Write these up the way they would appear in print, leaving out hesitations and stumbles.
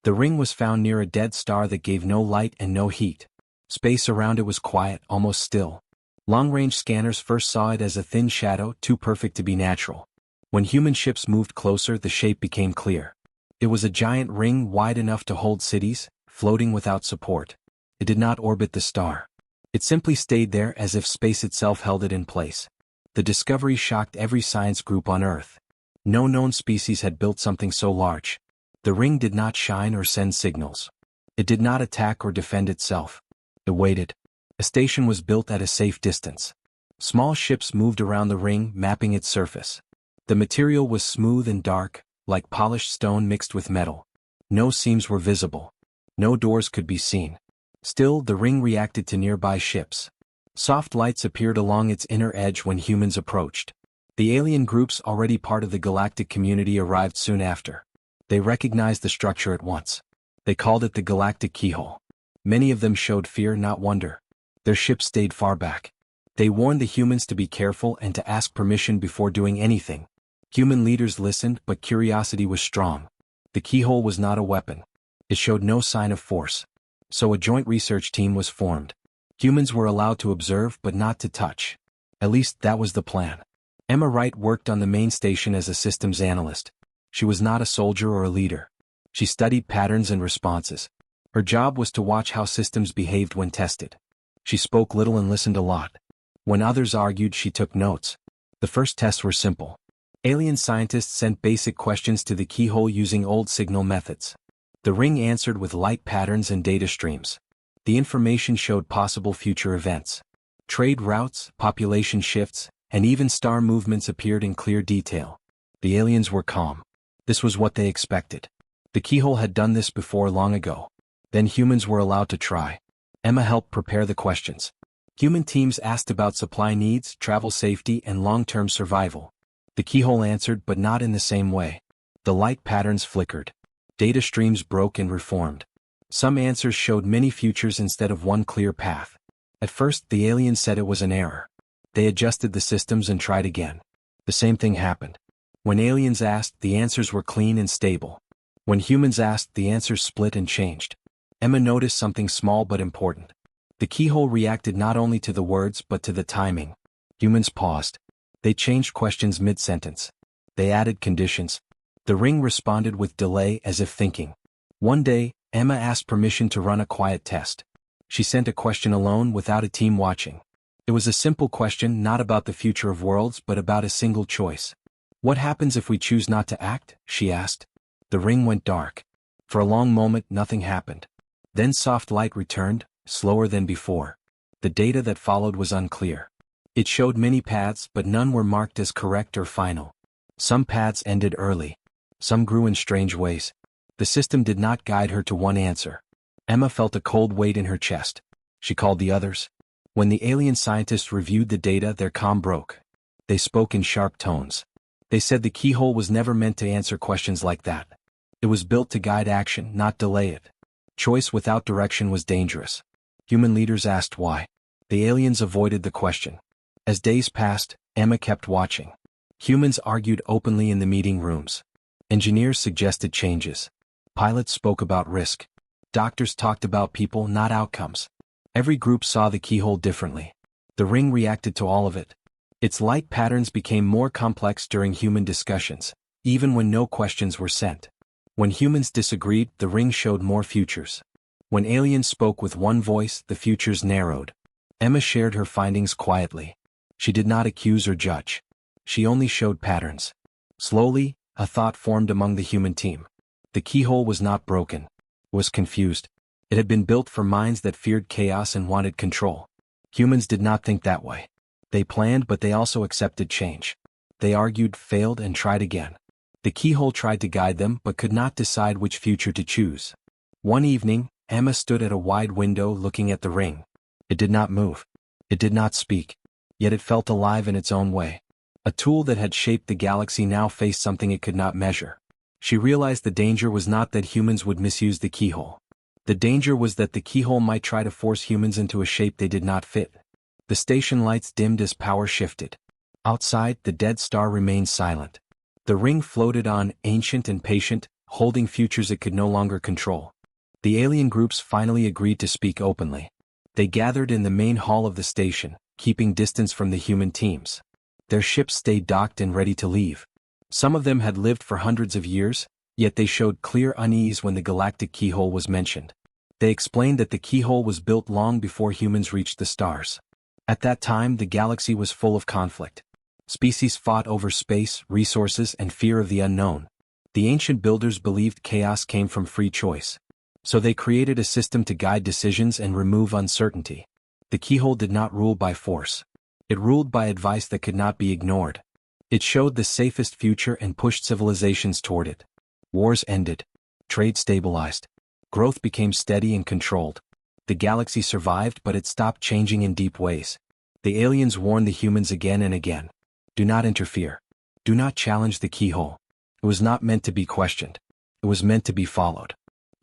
The ring was found near a dead star that gave no light and no heat. Space around it was quiet, almost still. Long-range scanners first saw it as a thin shadow, too perfect to be natural. When human ships moved closer, the shape became clear. It was a giant ring wide enough to hold cities, floating without support. It did not orbit the star. It simply stayed there as if space itself held it in place. The discovery shocked every science group on Earth. No known species had built something so large. The ring did not shine or send signals. It did not attack or defend itself. It waited. A station was built at a safe distance. Small ships moved around the ring, mapping its surface. The material was smooth and dark, like polished stone mixed with metal. No seams were visible. No doors could be seen. Still, the ring reacted to nearby ships. Soft lights appeared along its inner edge when humans approached. The alien groups already part of the galactic community arrived soon after. They recognized the structure at once. They called it the Galactic Keyhole. Many of them showed fear, not wonder. Their ships stayed far back. They warned the humans to be careful and to ask permission before doing anything. Human leaders listened, but curiosity was strong. The keyhole was not a weapon. It showed no sign of force. So a joint research team was formed. Humans were allowed to observe but not to touch. At least that was the plan. Emma Wright worked on the main station as a systems analyst. She was not a soldier or a leader. She studied patterns and responses. Her job was to watch how systems behaved when tested. She spoke little and listened a lot. When others argued, she took notes. The first tests were simple. Alien scientists sent basic questions to the keyhole using old signal methods. The ring answered with light patterns and data streams. The information showed possible future events. Trade routes, population shifts, and even star movements appeared in clear detail. The aliens were calm. This was what they expected. The keyhole had done this before long ago. Then humans were allowed to try. Emma helped prepare the questions. Human teams asked about supply needs, travel safety, and long-term survival. The keyhole answered, but not in the same way. The light patterns flickered. Data streams broke and reformed. Some answers showed many futures instead of one clear path. At first, the aliens said it was an error. They adjusted the systems and tried again. The same thing happened. When aliens asked, the answers were clean and stable. When humans asked, the answers split and changed. Emma noticed something small but important. The keyhole reacted not only to the words but to the timing. Humans paused. They changed questions mid-sentence. They added conditions. The ring responded with delay as if thinking. One day, Emma asked permission to run a quiet test. She sent a question alone without a team watching. It was a simple question, not about the future of worlds but about a single choice. What happens if we choose not to act? She asked. The ring went dark. For a long moment, nothing happened. Then soft light returned, slower than before. The data that followed was unclear. It showed many paths, but none were marked as correct or final. Some paths ended early. Some grew in strange ways. The system did not guide her to one answer. Emma felt a cold weight in her chest. She called the others. When the alien scientists reviewed the data, their calm broke. They spoke in sharp tones. They said the keyhole was never meant to answer questions like that. It was built to guide action, not delay it. Choice without direction was dangerous. Human leaders asked why. The aliens avoided the question. As days passed, Emma kept watching. Humans argued openly in the meeting rooms. Engineers suggested changes. Pilots spoke about risk. Doctors talked about people, not outcomes. Every group saw the keyhole differently. The ring reacted to all of it. Its light patterns became more complex during human discussions, even when no questions were sent. When humans disagreed, the ring showed more futures. When aliens spoke with one voice, the futures narrowed. Emma shared her findings quietly. She did not accuse or judge. She only showed patterns. Slowly, a thought formed among the human team. The keyhole was not broken. It was confused. It had been built for minds that feared chaos and wanted control. Humans did not think that way. They planned, but they also accepted change. They argued, failed, and tried again. The keyhole tried to guide them but could not decide which future to choose. One evening, Emma stood at a wide window looking at the ring. It did not move. It did not speak. Yet it felt alive in its own way. A tool that had shaped the galaxy now faced something it could not measure. She realized the danger was not that humans would misuse the keyhole. The danger was that the keyhole might try to force humans into a shape they did not fit. The station lights dimmed as power shifted. Outside, the dead star remained silent. The ring floated on, ancient and patient, holding futures it could no longer control. The alien groups finally agreed to speak openly. They gathered in the main hall of the station, keeping distance from the human teams. Their ships stayed docked and ready to leave. Some of them had lived for hundreds of years, yet they showed clear unease when the galactic keyhole was mentioned. They explained that the keyhole was built long before humans reached the stars. At that time, the galaxy was full of conflict. Species fought over space, resources, and fear of the unknown. The ancient builders believed chaos came from free choice. So they created a system to guide decisions and remove uncertainty. The keyhole did not rule by force. It ruled by advice that could not be ignored. It showed the safest future and pushed civilizations toward it. Wars ended. Trade stabilized. Growth became steady and controlled. The galaxy survived, but it stopped changing in deep ways. The aliens warned the humans again and again. Do not interfere. Do not challenge the keyhole. It was not meant to be questioned. It was meant to be followed.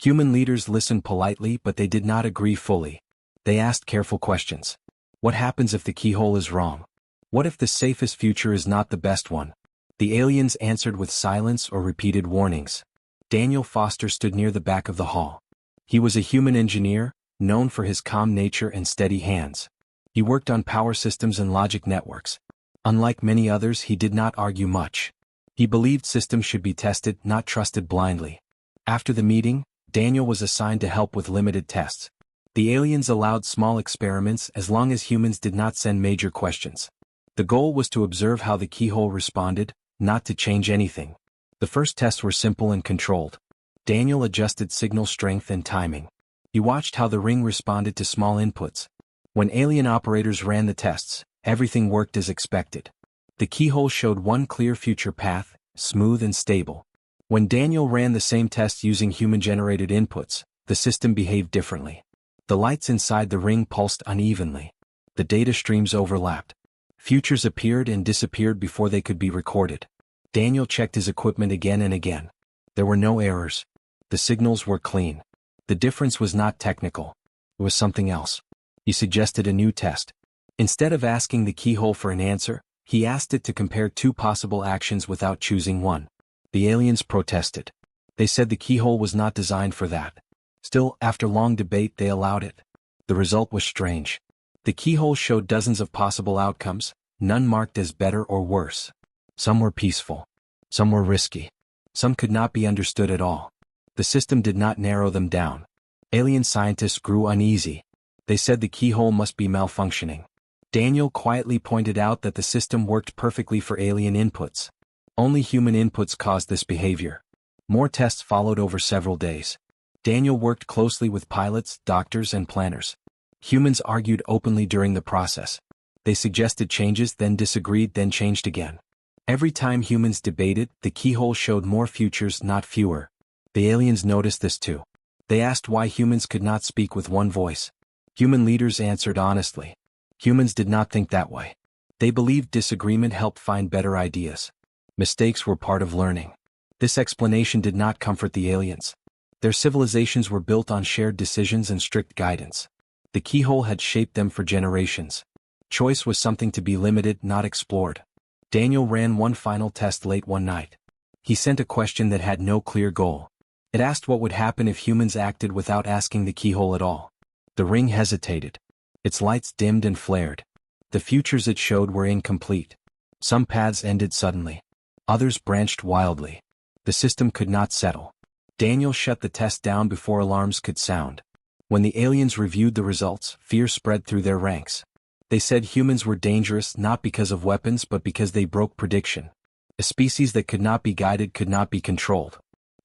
Human leaders listened politely, but they did not agree fully. They asked careful questions. What happens if the keyhole is wrong? What if the safest future is not the best one? The aliens answered with silence or repeated warnings. Daniel Foster stood near the back of the hall. He was a human engineer, known for his calm nature and steady hands. He worked on power systems and logic networks. Unlike many others, he did not argue much. He believed systems should be tested, not trusted blindly. After the meeting, Daniel was assigned to help with limited tests. The aliens allowed small experiments as long as humans did not send major questions. The goal was to observe how the keyhole responded, not to change anything. The first tests were simple and controlled. Daniel adjusted signal strength and timing. He watched how the ring responded to small inputs. When alien operators ran the tests, everything worked as expected. The keyhole showed one clear future path, smooth and stable. When Daniel ran the same tests using human-generated inputs, the system behaved differently. The lights inside the ring pulsed unevenly. The data streams overlapped. Futures appeared and disappeared before they could be recorded. Daniel checked his equipment again and again. There were no errors. The signals were clean. The difference was not technical. It was something else. He suggested a new test. Instead of asking the keyhole for an answer, he asked it to compare two possible actions without choosing one. The aliens protested. They said the keyhole was not designed for that. Still, after long debate, they allowed it. The result was strange. The keyhole showed dozens of possible outcomes, none marked as better or worse. Some were peaceful. Some were risky. Some could not be understood at all. The system did not narrow them down. Alien scientists grew uneasy. They said the keyhole must be malfunctioning. Daniel quietly pointed out that the system worked perfectly for alien inputs. Only human inputs caused this behavior. More tests followed over several days. Daniel worked closely with pilots, doctors, and planners. Humans argued openly during the process. They suggested changes, then disagreed, then changed again. Every time humans debated, the keyhole showed more futures, not fewer. The aliens noticed this too. They asked why humans could not speak with one voice. Human leaders answered honestly. Humans did not think that way. They believed disagreement helped find better ideas. Mistakes were part of learning. This explanation did not comfort the aliens. Their civilizations were built on shared decisions and strict guidance. The keyhole had shaped them for generations. Choice was something to be limited, not explored. Daniel ran one final test late one night. He sent a question that had no clear goal. It asked what would happen if humans acted without asking the keyhole at all. The ring hesitated. Its lights dimmed and flared. The futures it showed were incomplete. Some paths ended suddenly. Others branched wildly. The system could not settle. Daniel shut the test down before alarms could sound. When the aliens reviewed the results, fear spread through their ranks. They said humans were dangerous not because of weapons but because they broke prediction. A species that could not be guided could not be controlled.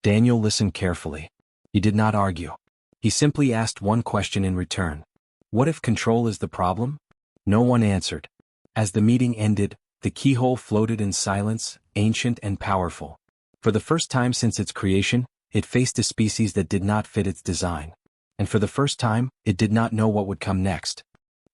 Daniel listened carefully. He did not argue. He simply asked one question in return. What if control is the problem? No one answered. As the meeting ended, the keyhole floated in silence, ancient and powerful. For the first time since its creation, it faced a species that did not fit its design. And for the first time, it did not know what would come next.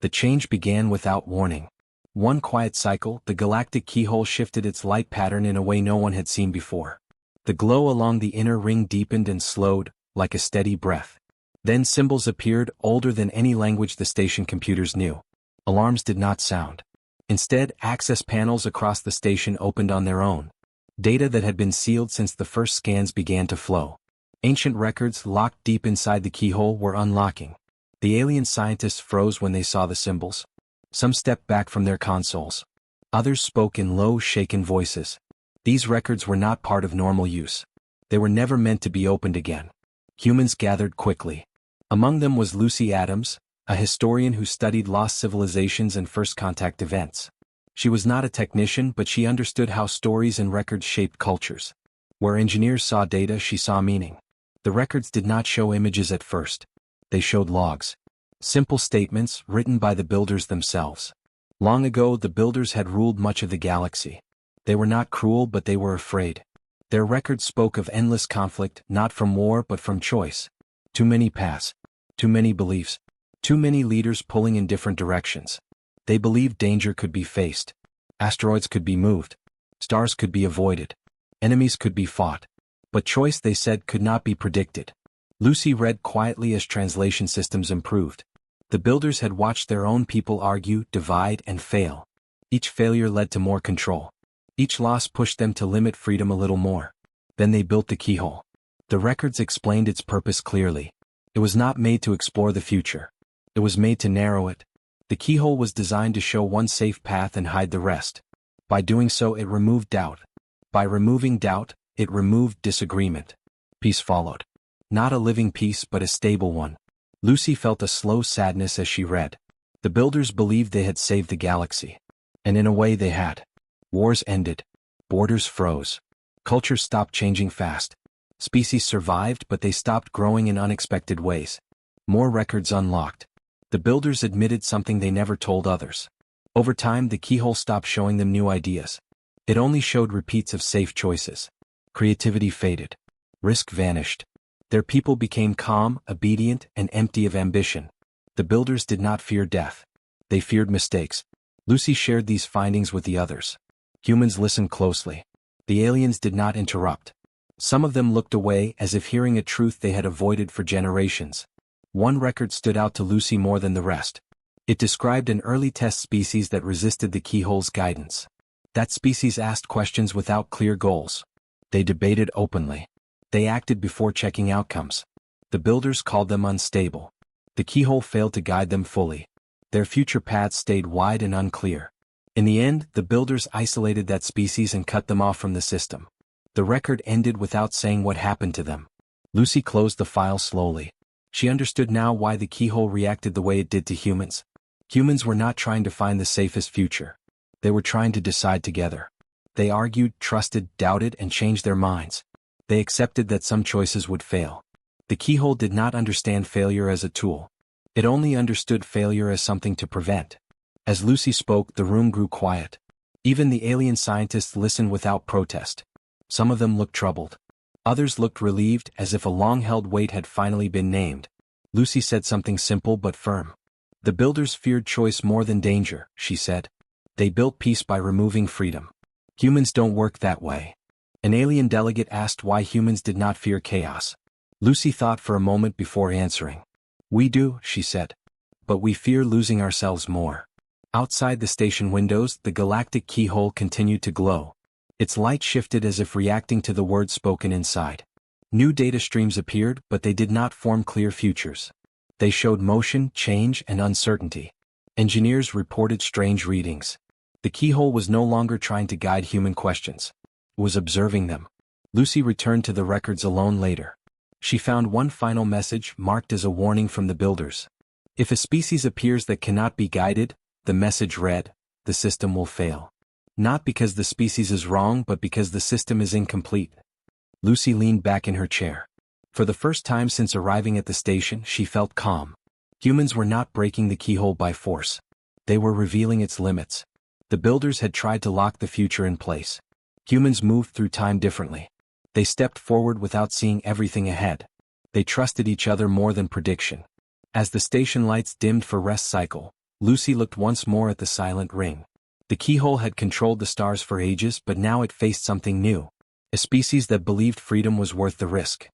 The change began without warning. One quiet cycle, the galactic keyhole shifted its light pattern in a way no one had seen before. The glow along the inner ring deepened and slowed, like a steady breath. Then symbols appeared, older than any language the station computers knew. Alarms did not sound. Instead, access panels across the station opened on their own. Data that had been sealed since the first scans began to flow. Ancient records locked deep inside the keyhole were unlocking. The alien scientists froze when they saw the symbols. Some stepped back from their consoles. Others spoke in low, shaken voices. These records were not part of normal use. They were never meant to be opened again. Humans gathered quickly. Among them was Lucy Adams, a historian who studied lost civilizations and first contact events. She was not a technician, but she understood how stories and records shaped cultures. Where engineers saw data, she saw meaning. The records did not show images at first. They showed logs. Simple statements written by the builders themselves. Long ago, the builders had ruled much of the galaxy. They were not cruel, but they were afraid. Their records spoke of endless conflict, not from war but from choice. Too many paths. Too many beliefs. Too many leaders pulling in different directions. They believed danger could be faced. Asteroids could be moved. Stars could be avoided. Enemies could be fought. But choice, they said, could not be predicted. Lucy read quietly as translation systems improved. The builders had watched their own people argue, divide, and fail. Each failure led to more control. Each loss pushed them to limit freedom a little more. Then they built the keyhole. The records explained its purpose clearly. It was not made to explore the future. It was made to narrow it. The keyhole was designed to show one safe path and hide the rest. By doing so, it removed doubt. By removing doubt, it removed disagreement. Peace followed. Not a living peace, but a stable one. Lucy felt a slow sadness as she read. The builders believed they had saved the galaxy. And in a way they had. Wars ended. Borders froze. Cultures stopped changing fast. Species survived, but they stopped growing in unexpected ways. More records unlocked. The builders admitted something they never told others. Over time, the keyhole stopped showing them new ideas. It only showed repeats of safe choices. Creativity faded. Risk vanished. Their people became calm, obedient, and empty of ambition. The builders did not fear death. They feared mistakes. Lucy shared these findings with the others. Humans listened closely. The aliens did not interrupt. Some of them looked away as if hearing a truth they had avoided for generations. One record stood out to Lucy more than the rest. It described an early test species that resisted the keyhole's guidance. That species asked questions without clear goals. They debated openly. They acted before checking outcomes. The builders called them unstable. The keyhole failed to guide them fully. Their future paths stayed wide and unclear. In the end, the builders isolated that species and cut them off from the system. The record ended without saying what happened to them. Lucy closed the file slowly. She understood now why the keyhole reacted the way it did to humans. Humans were not trying to find the safest future. They were trying to decide together. They argued, trusted, doubted, and changed their minds. They accepted that some choices would fail. The keyhole did not understand failure as a tool. It only understood failure as something to prevent. As Lucy spoke, the room grew quiet. Even the alien scientists listened without protest. Some of them looked troubled. Others looked relieved, as if a long-held weight had finally been named. Lucy said something simple but firm. The builders feared choice more than danger, she said. They built peace by removing freedom. Humans don't work that way. An alien delegate asked why humans did not fear chaos. Lucy thought for a moment before answering. We do, she said. But we fear losing ourselves more. Outside the station windows, the galactic keyhole continued to glow. Its light shifted as if reacting to the words spoken inside. New data streams appeared, but they did not form clear futures. They showed motion, change, and uncertainty. Engineers reported strange readings. The keyhole was no longer trying to guide human questions. It was observing them. Lucy returned to the records alone later. She found one final message marked as a warning from the builders. If a species appears that cannot be guided, the message read, the system will fail. Not because the species is wrong, but because the system is incomplete. Lucy leaned back in her chair. For the first time since arriving at the station, she felt calm. Humans were not breaking the keyhole by force. They were revealing its limits. The builders had tried to lock the future in place. Humans moved through time differently. They stepped forward without seeing everything ahead. They trusted each other more than prediction. As the station lights dimmed for rest cycle, Lucy looked once more at the silent ring. The keyhole had controlled the stars for ages, but now it faced something new. A species that believed freedom was worth the risk.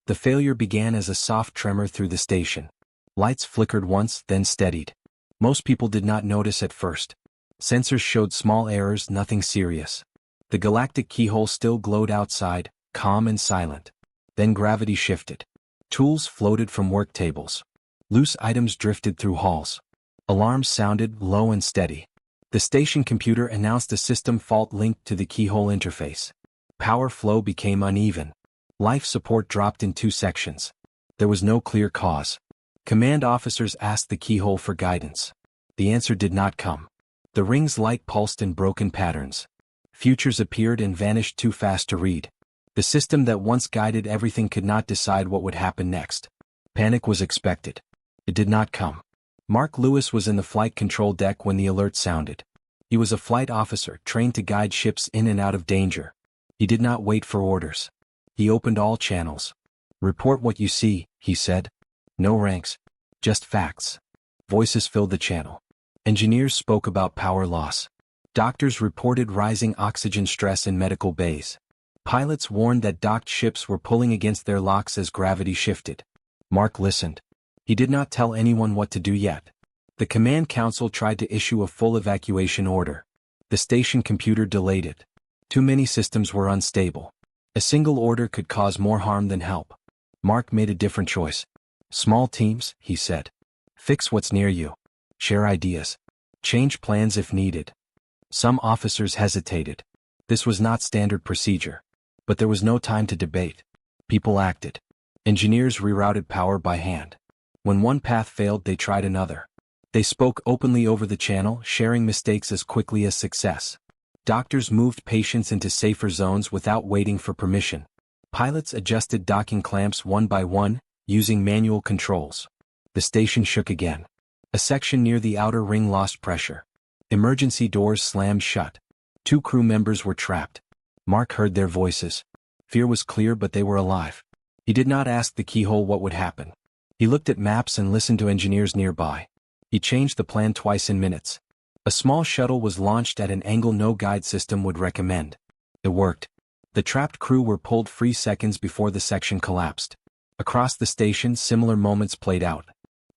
The failure began as a soft tremor through the station. Lights flickered once, then steadied. Most people did not notice at first. Sensors showed small errors, nothing serious. The galactic keyhole still glowed outside, calm and silent. Then gravity shifted. Tools floated from work tables. Loose items drifted through halls. Alarms sounded, low and steady. The station computer announced a system fault linked to the keyhole interface. Power flow became uneven. Life support dropped in 2 sections. There was no clear cause. Command officers asked the keyhole for guidance. The answer did not come. The ring's light pulsed in broken patterns. Futures appeared and vanished too fast to read. The system that once guided everything could not decide what would happen next. Panic was expected. It did not come. Mark Lewis was in the flight control deck when the alert sounded. He was a flight officer trained to guide ships in and out of danger. He did not wait for orders. He opened all channels. "Report what you see," he said. "No ranks. Just facts." Voices filled the channel. Engineers spoke about power loss. Doctors reported rising oxygen stress in medical bays. Pilots warned that docked ships were pulling against their locks as gravity shifted. Mark listened. He did not tell anyone what to do yet. The command council tried to issue a full evacuation order. The station computer delayed it. Too many systems were unstable. A single order could cause more harm than help. Mark made a different choice. "Small teams," he said. "Fix what's near you. Share ideas. Change plans if needed." Some officers hesitated. This was not standard procedure. But there was no time to debate. People acted. Engineers rerouted power by hand. When one path failed, they tried another. They spoke openly over the channel, sharing mistakes as quickly as success. Doctors moved patients into safer zones without waiting for permission. Pilots adjusted docking clamps one by one, using manual controls. The station shook again. A section near the outer ring lost pressure. Emergency doors slammed shut. 2 crew members were trapped. Mark heard their voices. Fear was clear, but they were alive. He did not ask the keyhole what would happen. He looked at maps and listened to engineers nearby. He changed the plan twice in minutes. A small shuttle was launched at an angle no guide system would recommend. It worked. The trapped crew were pulled free seconds before the section collapsed. Across the station, similar moments played out.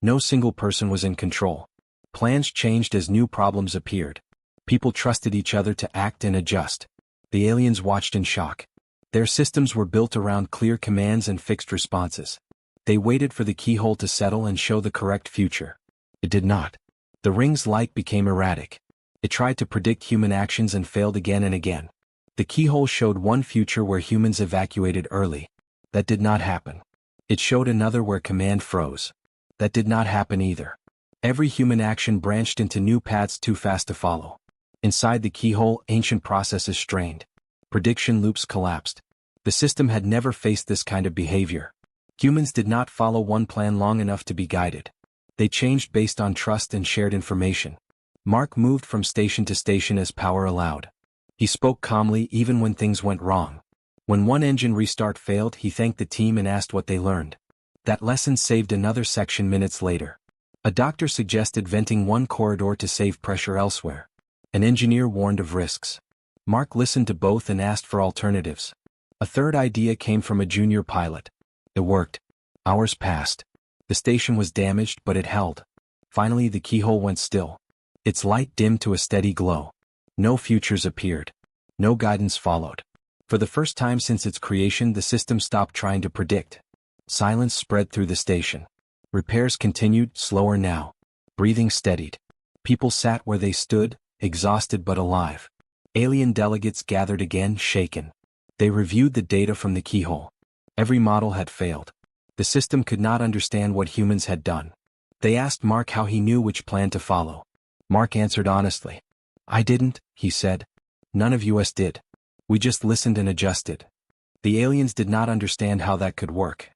No single person was in control. Plans changed as new problems appeared. People trusted each other to act and adjust. The aliens watched in shock. Their systems were built around clear commands and fixed responses. They waited for the keyhole to settle and show the correct future. It did not. The ring's light became erratic. It tried to predict human actions and failed again and again. The keyhole showed one future where humans evacuated early. That did not happen. It showed another where command froze. That did not happen either. Every human action branched into new paths too fast to follow. Inside the keyhole, ancient processes strained. Prediction loops collapsed. The system had never faced this kind of behavior. Humans did not follow one plan long enough to be guided. They changed based on trust and shared information. Mark moved from station to station as power allowed. He spoke calmly even when things went wrong. When one engine restart failed, he thanked the team and asked what they learned. That lesson saved another section minutes later. A doctor suggested venting one corridor to save pressure elsewhere. An engineer warned of risks. Mark listened to both and asked for alternatives. A third idea came from a junior pilot. It worked. Hours passed. The station was damaged, but it held. Finally, the keyhole went still. Its light dimmed to a steady glow. No futures appeared. No guidance followed. For the first time since its creation, the system stopped trying to predict. Silence spread through the station. Repairs continued, slower now. Breathing steadied. People sat where they stood, exhausted but alive. Alien delegates gathered again, shaken. They reviewed the data from the keyhole. Every model had failed. The system could not understand what humans had done. They asked Mark how he knew which plan to follow. Mark answered honestly. "I didn't," he said. "None of us did. We just listened and adjusted." The aliens did not understand how that could work.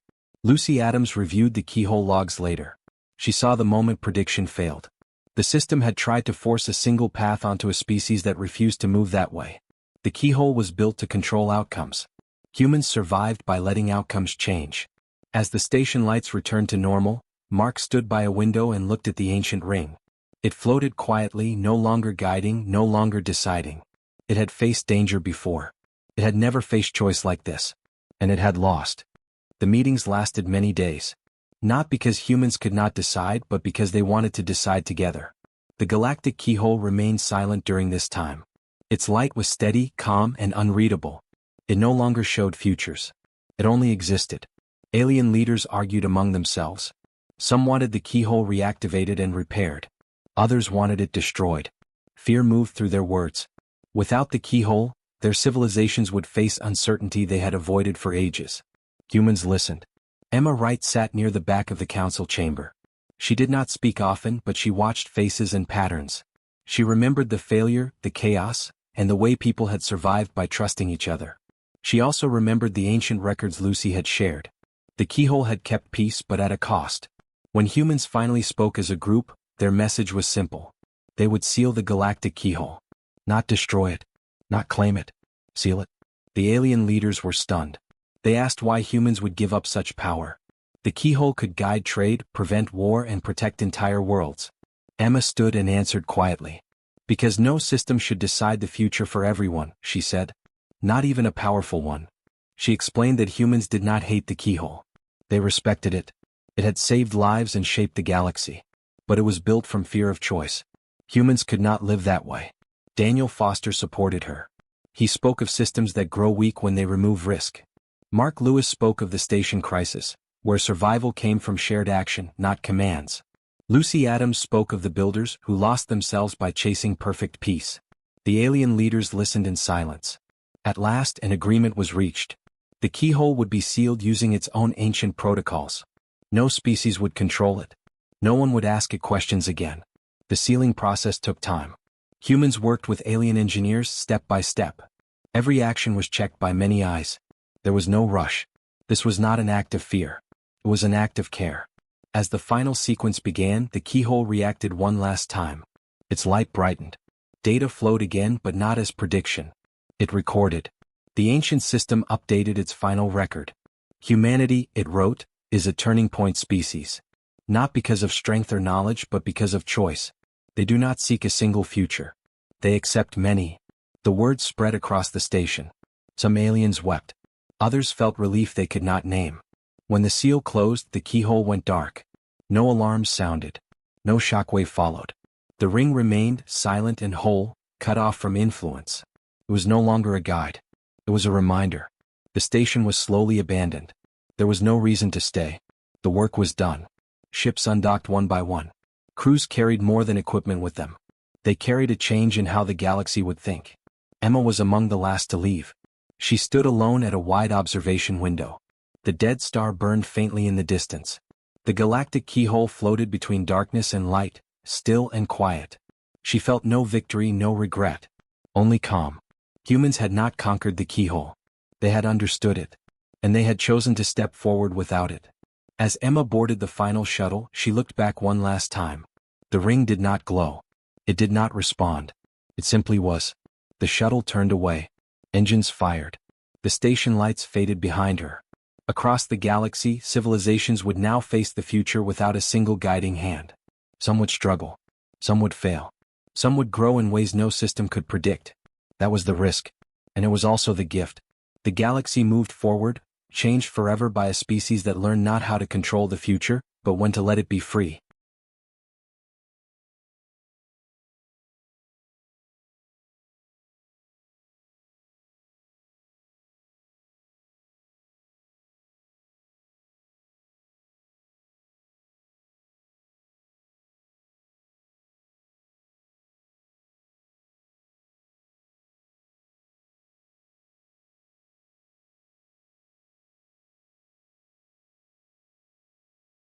Lucy Adams reviewed the keyhole logs later. She saw the moment prediction failed. The system had tried to force a single path onto a species that refused to move that way. The keyhole was built to control outcomes. Humans survived by letting outcomes change. As the station lights returned to normal, Mark stood by a window and looked at the ancient ring. It floated quietly, no longer guiding, no longer deciding. It had faced danger before. It had never faced choice like this. And it had lost. The meetings lasted many days. Not because humans could not decide, but because they wanted to decide together. The galactic keyhole remained silent during this time. Its light was steady, calm, and unreadable. It no longer showed futures. It only existed. Alien leaders argued among themselves. Some wanted the keyhole reactivated and repaired. Others wanted it destroyed. Fear moved through their words. Without the keyhole, their civilizations would face uncertainty they had avoided for ages. Humans listened. Emma Wright sat near the back of the council chamber. She did not speak often, but she watched faces and patterns. She remembered the failure, the chaos, and the way people had survived by trusting each other. She also remembered the ancient records Lucy had shared. The keyhole had kept peace, but at a cost. When humans finally spoke as a group, their message was simple. They would seal the galactic keyhole. Not destroy it. Not claim it. Seal it. The alien leaders were stunned. They asked why humans would give up such power. The keyhole could guide trade, prevent war, and protect entire worlds. Emma stood and answered quietly. Because no system should decide the future for everyone, she said. Not even a powerful one. She explained that humans did not hate the keyhole. They respected it. It had saved lives and shaped the galaxy. But it was built from fear of choice. Humans could not live that way. Daniel Foster supported her. He spoke of systems that grow weak when they remove risk. Mark Lewis spoke of the station crisis, where survival came from shared action, not commands. Lucy Adams spoke of the builders who lost themselves by chasing perfect peace. The alien leaders listened in silence. At last, an agreement was reached. The keyhole would be sealed using its own ancient protocols. No species would control it. No one would ask it questions again. The sealing process took time. Humans worked with alien engineers step by step. Every action was checked by many eyes. There was no rush. This was not an act of fear. It was an act of care. As the final sequence began, the keyhole reacted one last time. Its light brightened. Data flowed again, but not as prediction. It recorded. The ancient system updated its final record. Humanity, it wrote, is a turning point species. Not because of strength or knowledge, but because of choice. They do not seek a single future. They accept many. The word spread across the station. Some aliens wept. Others felt relief they could not name. When the seal closed, the keyhole went dark. No alarms sounded. No shockwave followed. The ring remained silent and whole, cut off from influence. It was no longer a guide. It was a reminder. The station was slowly abandoned. There was no reason to stay. The work was done. Ships undocked one by one. Crews carried more than equipment with them. They carried a change in how the galaxy would think. Emma was among the last to leave. She stood alone at a wide observation window. The dead star burned faintly in the distance. The galactic keyhole floated between darkness and light, still and quiet. She felt no victory, no regret. Only calm. Humans had not conquered the keyhole. They had understood it. And they had chosen to step forward without it. As Emma boarded the final shuttle, she looked back one last time. The ring did not glow. It did not respond. It simply was. The shuttle turned away. Engines fired. The station lights faded behind her. Across the galaxy, civilizations would now face the future without a single guiding hand. Some would struggle. Some would fail. Some would grow in ways no system could predict. That was the risk. And it was also the gift. The galaxy moved forward, changed forever by a species that learned not how to control the future, but when to let it be free.